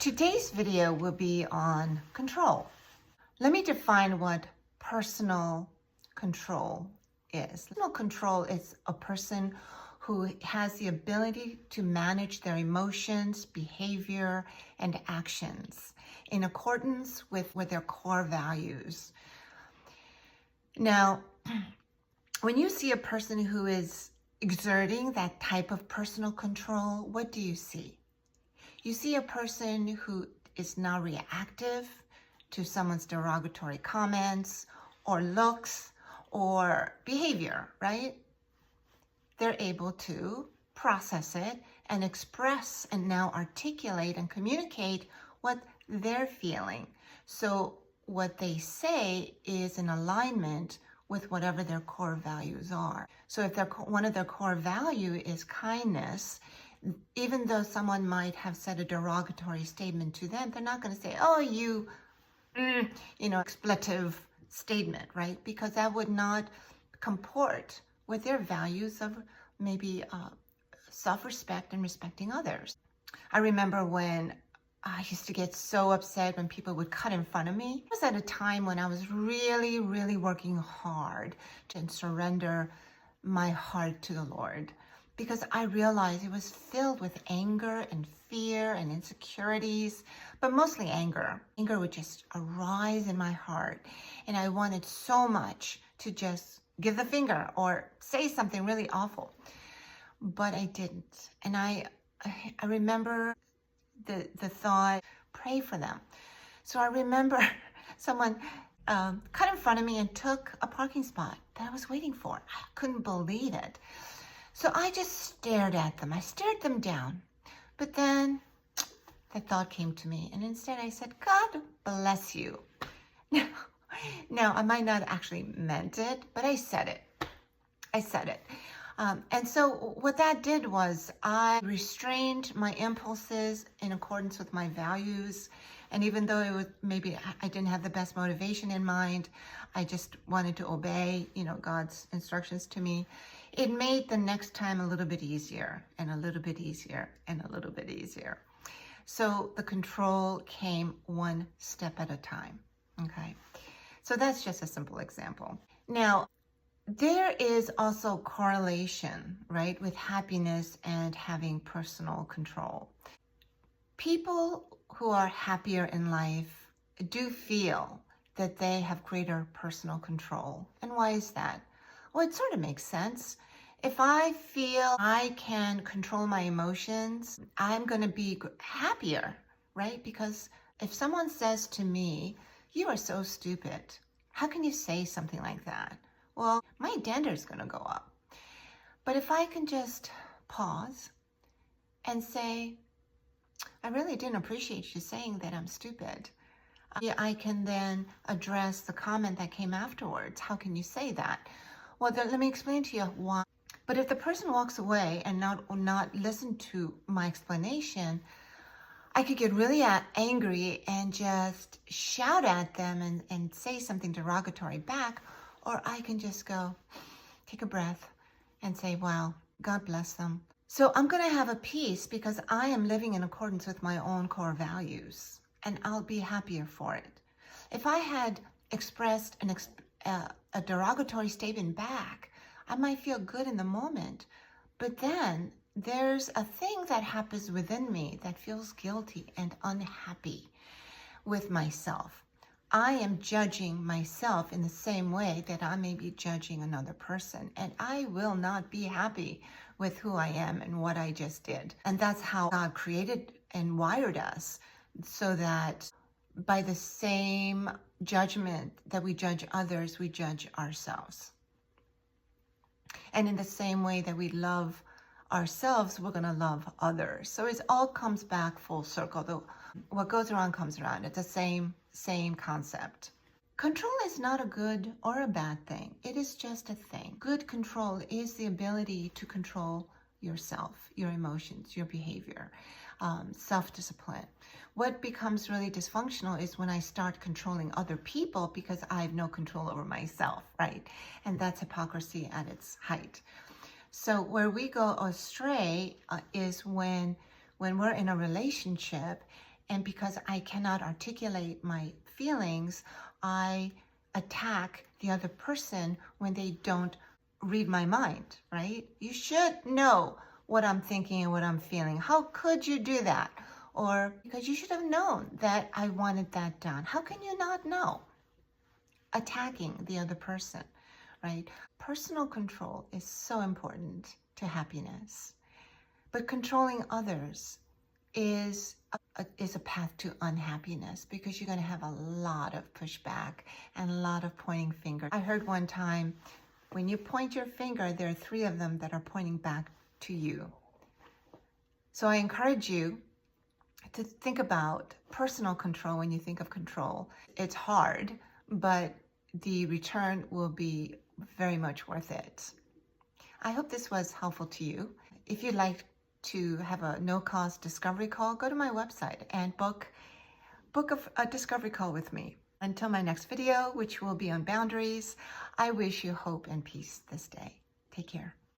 Today's video will be on control. Let me define what personal control is. Personal control is a person who has the ability to manage their emotions, behavior, and actions in accordance with their core values. Now, when you see a person who is exerting that type of personal control, what do you see? You see a person who is now reactive to someone's derogatory comments or looks or behavior, right? They're able to process it and express and now articulate and communicate what they're feeling. So what they say is in alignment with whatever their core values are. So if one of their core value is kindness, even though someone might have said a derogatory statement to them, they're not going to say, oh, you, expletive statement, right? Because that would not comport with their values of maybe self-respect and respecting others. I remember when I used to get so upset when people would cut in front of me. It was at a time when I was really, really working hard to surrender my heart to the Lord, because I realized it was filled with anger and fear and insecurities, but mostly anger. Anger would just arise in my heart, and I wanted so much to just give the finger or say something really awful, but I didn't. And I remember the thought, pray for them. So I remember someone cut in front of me and took a parking spot that I was waiting for. I couldn't believe it. So I just stared at them. I stared them down. But then the thought came to me, and instead I said, God bless you. Now, I might not actually meant it, but I said it. And so what that did was I restrained my impulses in accordance with my values. And even though it was maybe I didn't have the best motivation in mind, I just wanted to obey, God's instructions to me. It made the next time a little bit easier and a little bit easier and a little bit easier. So the control came one step at a time. Okay. So that's just a simple example. Now, there is also correlation, right, with happiness and having personal control. People who are happier in life do feel that they have greater personal control. And why is that? Well, it sort of makes sense. If I feel I can control my emotions, I'm going to be happier, right? Because if someone says to me, you are so stupid, how can you say something like that? Well, my dander is going to go up. But if I can just pause and say, I really didn't appreciate you saying that I'm stupid. I can then address the comment that came afterwards. How can you say that? Well, let me explain to you why. But if the person walks away and not listen to my explanation, I could get really angry and just shout at them and say something derogatory back. Or I can just go, take a breath and say, wow, God bless them. So I'm going to have a peace because I am living in accordance with my own core values, and I'll be happier for it. If I had expressed a derogatory statement back, I might feel good in the moment, but then there's a thing that happens within me that feels guilty and unhappy with myself. I am judging myself in the same way that I may be judging another person, and I will not be happy with who I am and what I just did. And that's how God created and wired us, so that by the same judgment that we judge others, we judge ourselves. And in the same way that we love ourselves, we're going to love others. So it all comes back full circle. What goes around comes around. It's the same concept. Control is not a good or a bad thing. It is just a thing. Good control is the ability to control yourself, your emotions, your behavior, self-discipline. What becomes really dysfunctional is when I start controlling other people because I have no control over myself, right? And that's hypocrisy at its height. So where we go astray is when we're in a relationship And because I cannot articulate my feelings, I attack the other person when they don't read my mind, right? You should know what I'm thinking and what I'm feeling. How could you do that? Or because you should have known that I wanted that done. How can you not know? Attacking the other person, right? Personal control is so important to happiness, but controlling others is a path to unhappiness, because you're going to have a lot of pushback and a lot of pointing fingers. I heard one time, when you point your finger, there are 3 of them that are pointing back to you. So I encourage you to think about personal control when you think of control. It's hard, but the return will be very much worth it. I hope this was helpful to you. If you'd like to have a no-cost discovery call, go to my website and book a discovery call with me. Until my next video, which will be on boundaries, I wish you hope and peace this day. Take care.